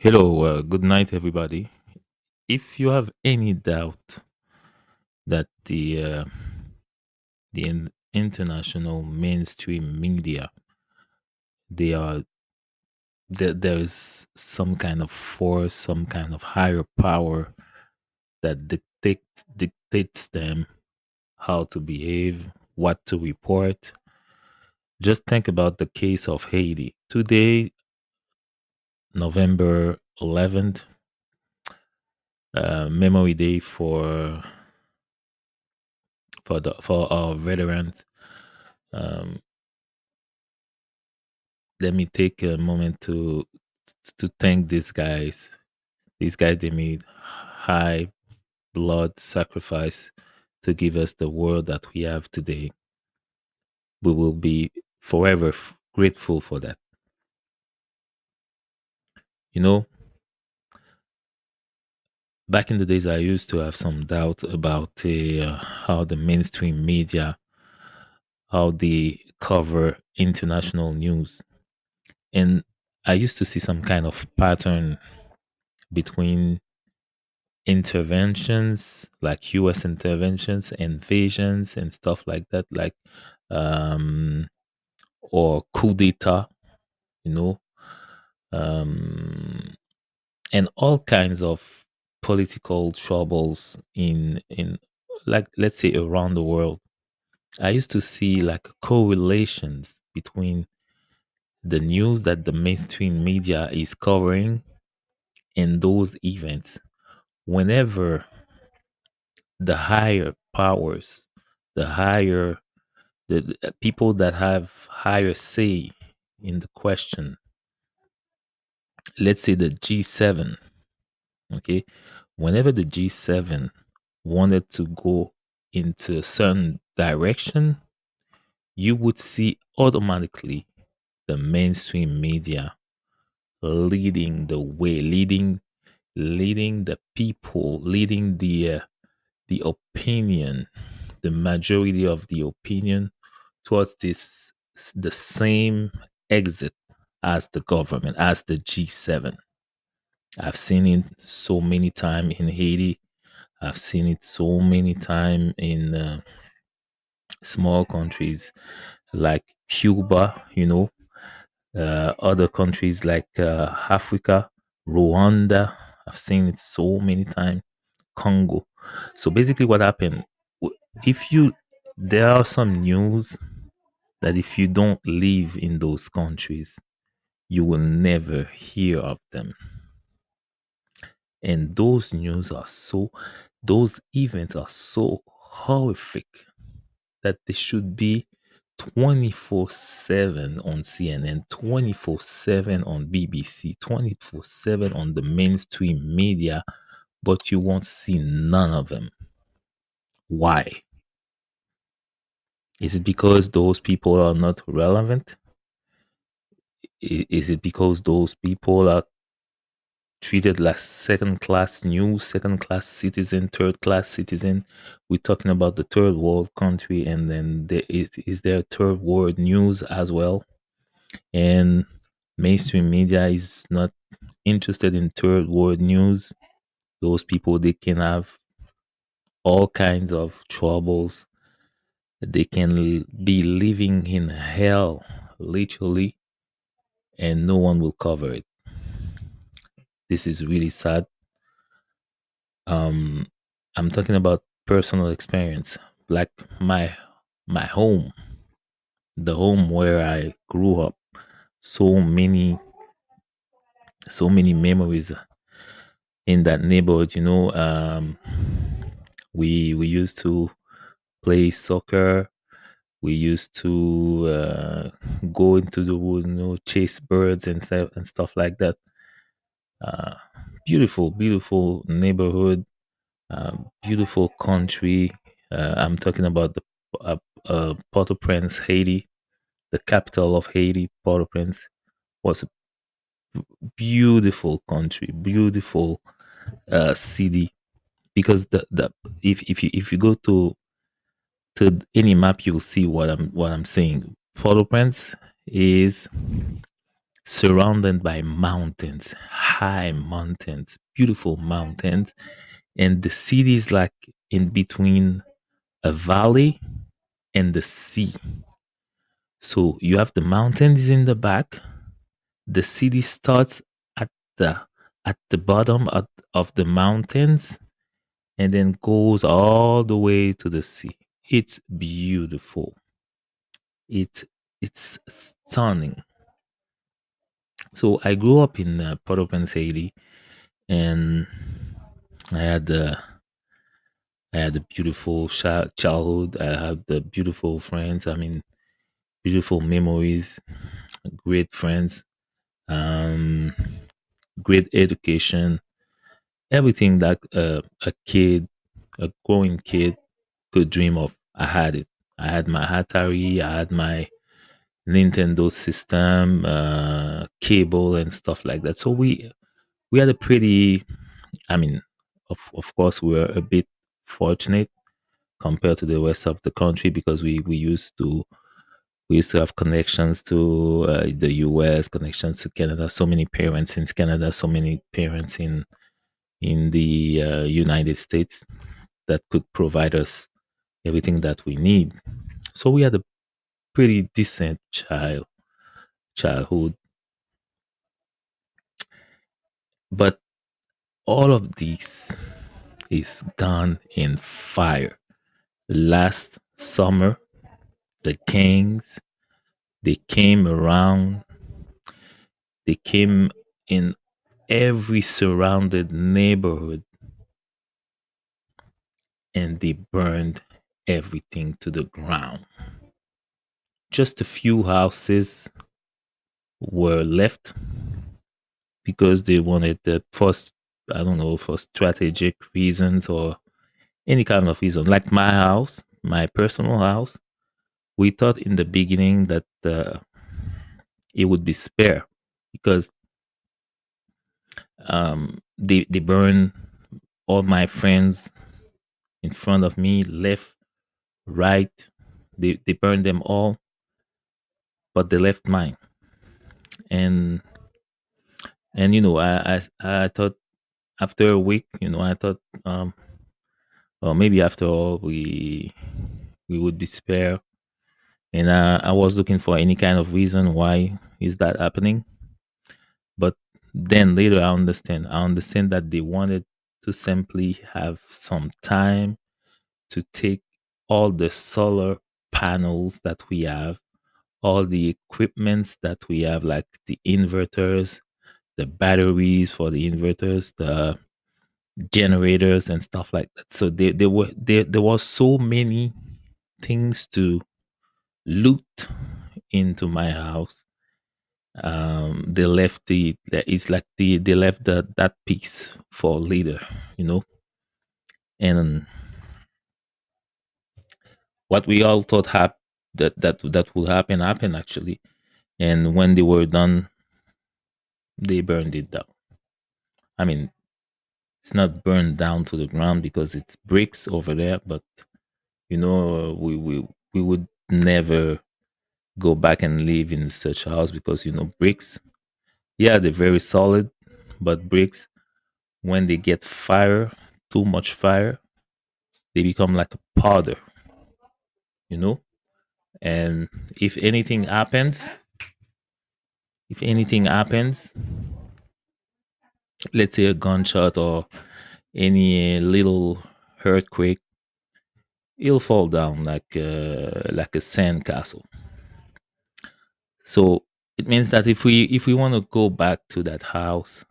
Hello, good night, everybody. If you have any doubt that the international mainstream media, they are there is some kind of force, some kind of higher power that dictates them how to behave, what to report. Just think about the case of Haiti. Today, November 11th, Memory Day for our veterans. Um, Let me take a moment to thank these guys. These guys, they made high blood sacrifice to give us the world that we have today. We will be forever grateful for that. You know, back in the days, I used to have some doubt about how the mainstream media, how they cover international news, and I used to see some kind of pattern between interventions like US interventions, invasions and stuff like that, like um or coup d'etat, you know, um and all kinds of political troubles in like let's say around the world. I used to see like correlations between the news that the mainstream media is covering and those events. Whenever the higher powers, the higher the people that have higher say in the question, let's say the G7, okay, whenever the G7 wanted to go into a certain direction, you would see automatically the mainstream media leading the way, leading the people, leading the opinion, the majority of the opinion towards the same exit as the government, as the G7. I've seen it so many times in Haiti. I've seen it so many times in small countries like Cuba, other countries like Africa, Rwanda. I've seen it so many times. Congo. So basically, what happened? If you, there are some news that if you don't live in those countries, you will never hear of them. And those events are so horrific that they should be 24/7 on CNN, 24/7 on BBC, 24/7 on the mainstream media, but you won't see none of them. Why? Is it because those people are not relevant? Is it because those people are treated like second class news, second class citizen, third class citizen? We're talking about the third world country, and then is there third world news as well? And mainstream media is not interested in third world news. Those people, they can have all kinds of troubles. They can be living in hell, literally, and no one will cover it. This is really sad. Um, I'm talking about personal experience, like my home, the home where I grew up. So many, so many memories in that neighborhood. We used to play soccer. We used to go into the woods, chase birds and stuff like that. Uh, Beautiful, beautiful neighborhood, beautiful country. I'm talking about the Port-au-Prince, Haiti, the capital of Haiti. Port-au-Prince was a beautiful country, beautiful city. Because the if you go to any map, you'll see what I'm saying. Port-au-Prince is surrounded by mountains, high mountains, beautiful mountains. And the city is like in between a valley and the sea. So you have the mountains in the back. The city starts at the bottom of the mountains and then goes all the way to the sea. It's beautiful. It's it's stunning. So I grew up in Port-au-Prince, Haiti, and I had the I had a beautiful childhood. I had the beautiful friends. I mean, beautiful memories, great friends, um, great education, everything that a growing kid could dream of. I had it. I had my Atari. I had my Nintendo system, cable, and stuff like that. So we had a pretty. I mean, of course, we were a bit fortunate compared to the rest of the country because we used to have connections to the US, connections to Canada. So many parents in Canada, so many parents in the United States that could provide us everything that we need. So we had a pretty decent childhood, but all of this is gone in fire. Last summer, the gangs they came around. They came in every surrounded neighborhood and they burned everything to the ground. Just a few houses were left because they wanted the first, I don't know, for strategic reasons or any kind of reason. Like my house, my personal house, we thought in the beginning that it would be spare because they burned all my friends in front of me, left, right. They burned them all, but they left mine. And you know, I thought after a week, you know, I thought, well, maybe after all, we would despair. And I was looking for any kind of reason why is that happening. But then later, I understand. I understand that they wanted to simply have some time to take all the solar panels that we have, all the equipments that we have, like the inverters, the batteries for the inverters, the generators and stuff like that. So there was so many things to loot into my house. They left it's like they left that piece for later, you know. And what we all thought that would happen actually. And when they were done, they burned it down. I mean, it's not burned down to the ground because it's bricks over there, but you know, we would never go back and live in such a house because you know bricks, yeah, they're very solid, but bricks, when they get fire, too much fire, they become like a powder, you know. And if anything happens, if anything happens, let's say a gunshot or any little earthquake, it'll fall down like a sand castle. So it means that if we want to go back to that house,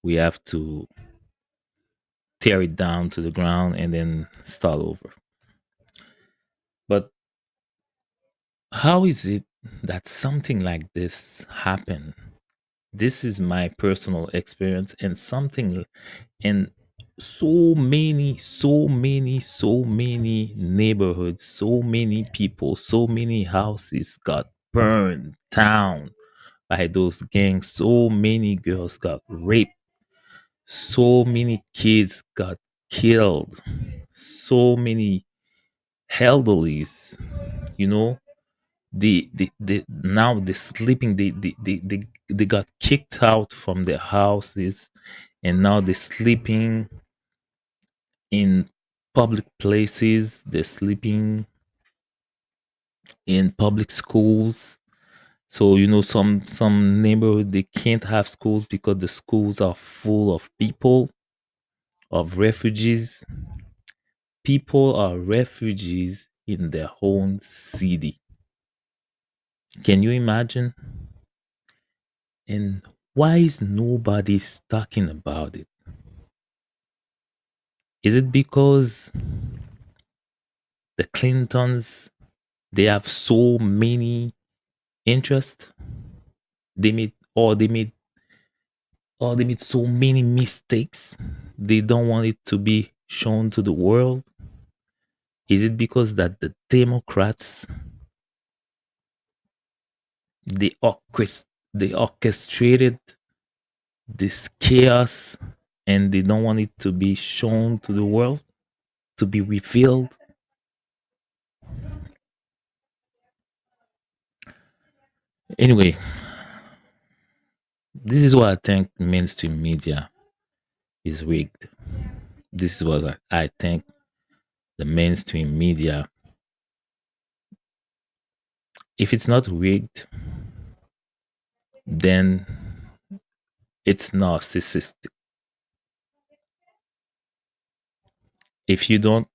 we have to tear it down to the ground and then start over. But how is it that something like this happened? This is my personal experience and something and so many neighborhoods, so many people, so many houses got burned down by those gangs. So many girls got raped. So many kids got killed. So many elderlies, you know, now they're sleeping. They got kicked out from their houses, and now they're sleeping in public places. They're sleeping in public schools. So some neighborhood they can't have schools because the schools are full of people, of refugees. People are refugees in their own city. Can you imagine? And why is nobody talking about it? Is it because the Clintons they have so many interests? They made so many mistakes. They don't want it to be shown to the world. Is it because that the Democrats they orchestrated this chaos and they don't want it to be shown to the world, to be revealed? Anyway, this is what I think mainstream media is rigged. This is what I think the mainstream media, if it's not rigged, then it's narcissistic. If you don't,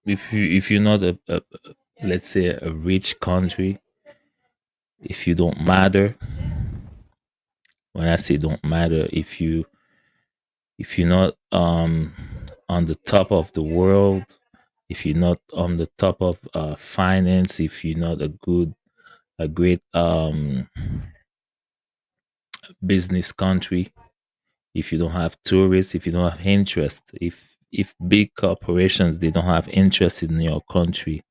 if you're not let's say a rich country, if you don't matter, when I say don't matter, if you're not on the top of the world, if you're not on the top of finance, if you're not a great business country, if you don't have tourists, if you don't have interest, if big corporations they don't have interest in your country,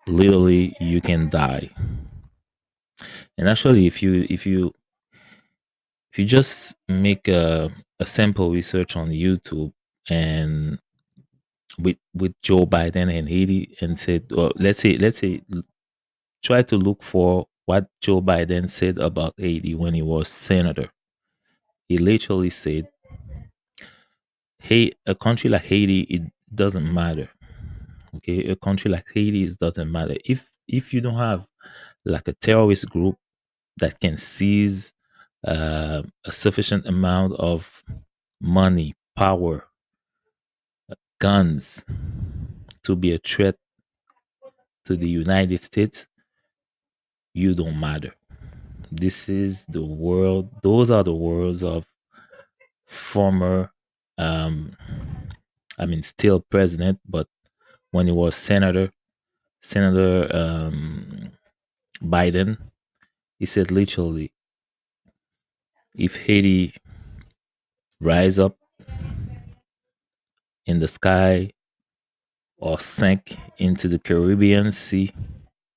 literally you can die. And actually, if you just make a simple research on YouTube and with Joe Biden and Haiti and said, well, let's say try to look for what Joe Biden said about Haiti when he was senator. He literally said, "Hey, a country like Haiti, it doesn't matter. Okay, a country like Haiti, it doesn't matter if you don't have like a terrorist group that can seize a sufficient amount of money, power, guns to be a threat to the United States, you don't matter." This is the world. Those are the words of former, um, still president, but when he was Senator Biden, he said literally, if Haiti rise up in the sky or sank into the Caribbean Sea,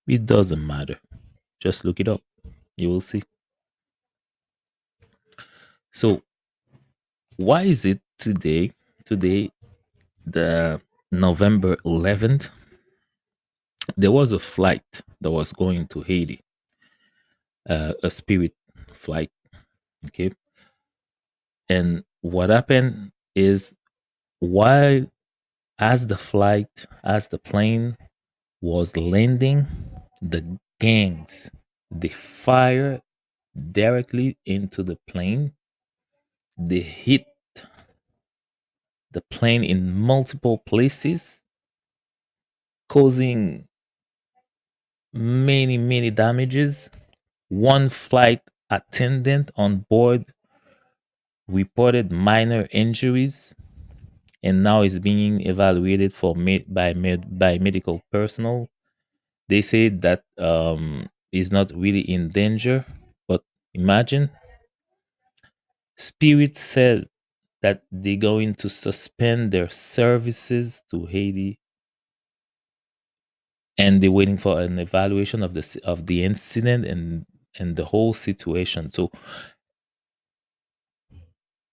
it doesn't matter. Just look it up. You will see. So why is it today, the November 11th, there was a flight that was going to Haiti, a Spirit flight. Okay. And what happened is, while as the plane was landing, the gangs they fire directly into the plane. They hit the plane in multiple places, causing many damages. One flight attendant on board reported minor injuries and now is being evaluated by medical personnel. They say that is not really in danger, but imagine, Spirit says that they're going to suspend their services to Haiti, and they're waiting for an evaluation of the incident and the whole situation. So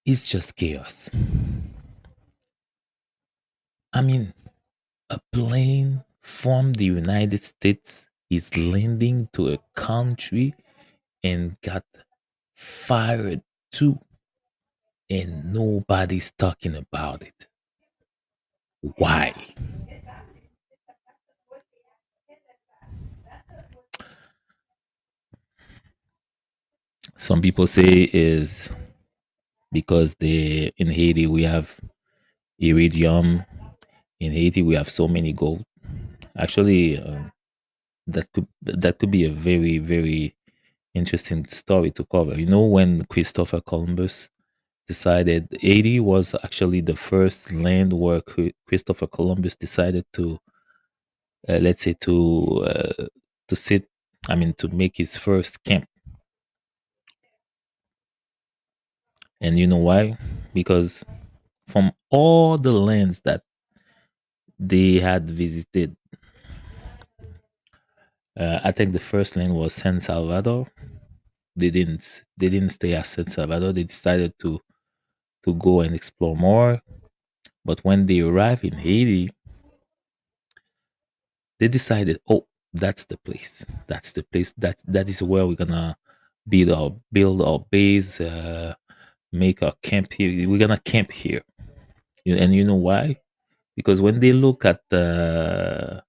it's just chaos. I mean, a plane from the United States is landing to a country and got fired too, and nobody's talking about it. Why? Some people say is because they in Haiti we have iridium. In Haiti we have so many gold. Actually, that could be a very very interesting story to cover. You know, when Christopher Columbus decided, Haiti was actually the first land where Christopher Columbus decided to, let's say, to sit. I mean, to make his first camp. And you know why? Because from all the lands that they had visited, I think the first land was San Salvador. They didn't stay at San Salvador. They decided to go and explore more. But when they arrived in Haiti, they decided, oh, that's the place. That's the place. That is where we're gonna build our base, make our camp here. We're gonna camp here. And you know why? Because when they look at the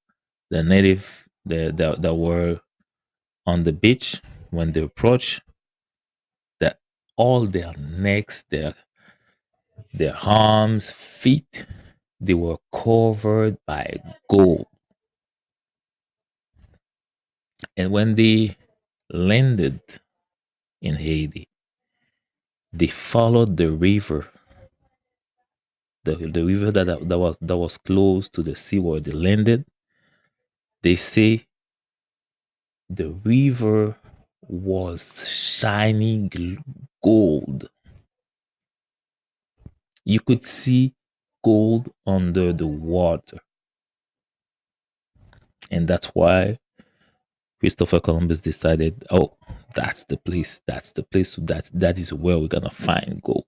native that were on the beach, when they approach, that all their necks, their arms, feet, they were covered by gold. And when they landed in Haiti, they followed the river, the river that was close to the sea where they landed. They say the river was shining gold. You could see gold under the water. And that's why Christopher Columbus decided, oh, that's the place. That's the place. So that is where we're gonna find gold.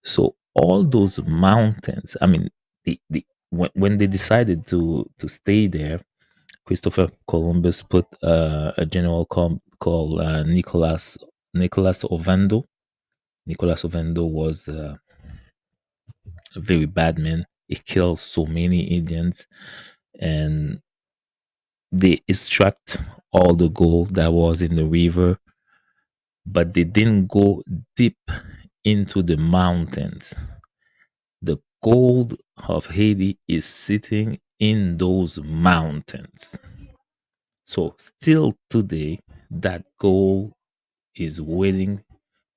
So all those mountains, I mean, when they decided to stay there, Christopher Columbus put a general called Nicolas Ovando. Nicolas Ovando was a very bad man. He killed so many Indians, and they extract all the gold that was in the river, but they didn't go deep into the mountains. The gold of Haiti is sitting in those mountains. So still today, that gold is waiting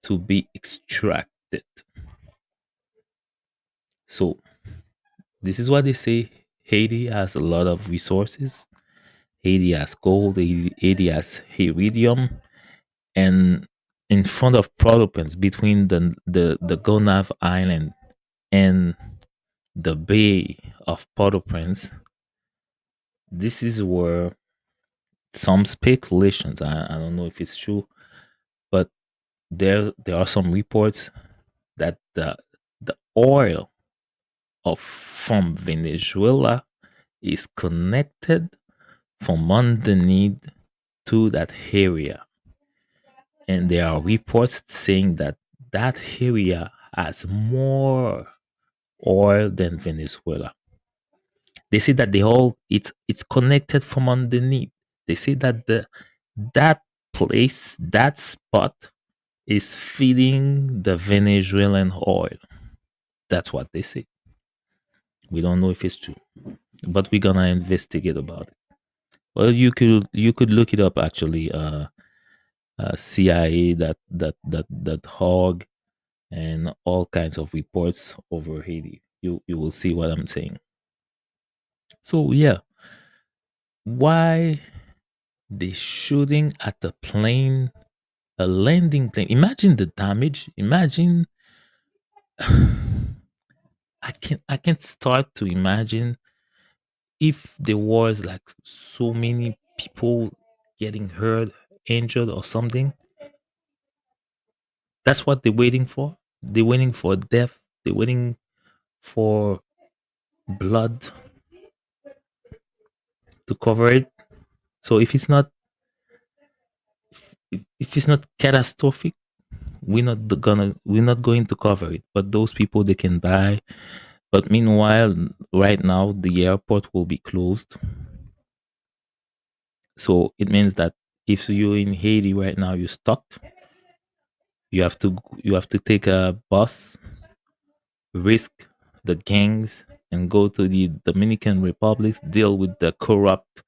to be extracted. So this is what they say. Haiti has a lot of resources. Haiti has gold. Haiti has iridium, and in front of Port-au-Prince, between the Gonave Island and the Bay of Port-au-Prince, this is where some speculations. I don't know if it's true, but there are some reports that the oil of from Venezuela is connected from underneath to that area, and there are reports saying that that area has more oil than Venezuela. They say that it's connected from underneath. They say that that place, that spot is feeding the Venezuelan oil. That's what they say. We don't know if it's true, but we're gonna investigate about it. Well, you could look it up actually. CIA that hog and all kinds of reports over Haiti. You will see what I'm saying. So yeah, why they shooting at the plane, a landing plane? Imagine the damage. Imagine I can start to imagine if there was like so many people getting hurt, injured, or something. That's what they're waiting for. They're waiting for death. They're waiting for blood to cover it. So if it's not catastrophic, we're not going to cover it. But those people, they can die. But meanwhile, right now the airport will be closed. So it means that if you're in Haiti right now, you're stuck. You have to take a bus, risk the gangs, and go to the Dominican Republic, deal with the corrupt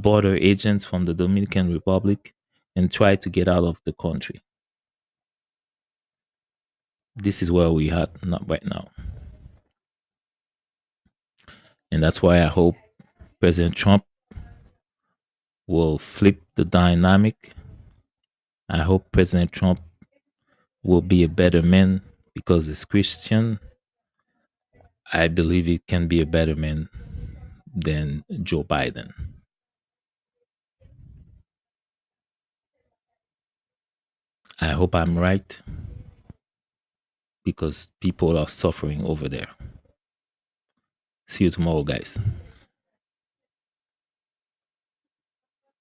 border agents from the Dominican Republic, and try to get out of the country. This is where we are not right now, and that's why I hope President Trump will flip the dynamic. I hope President Trump will be a better man because as Christian, I believe he can be a better man than Joe Biden. I hope I'm right because people are suffering over there. See you tomorrow, guys.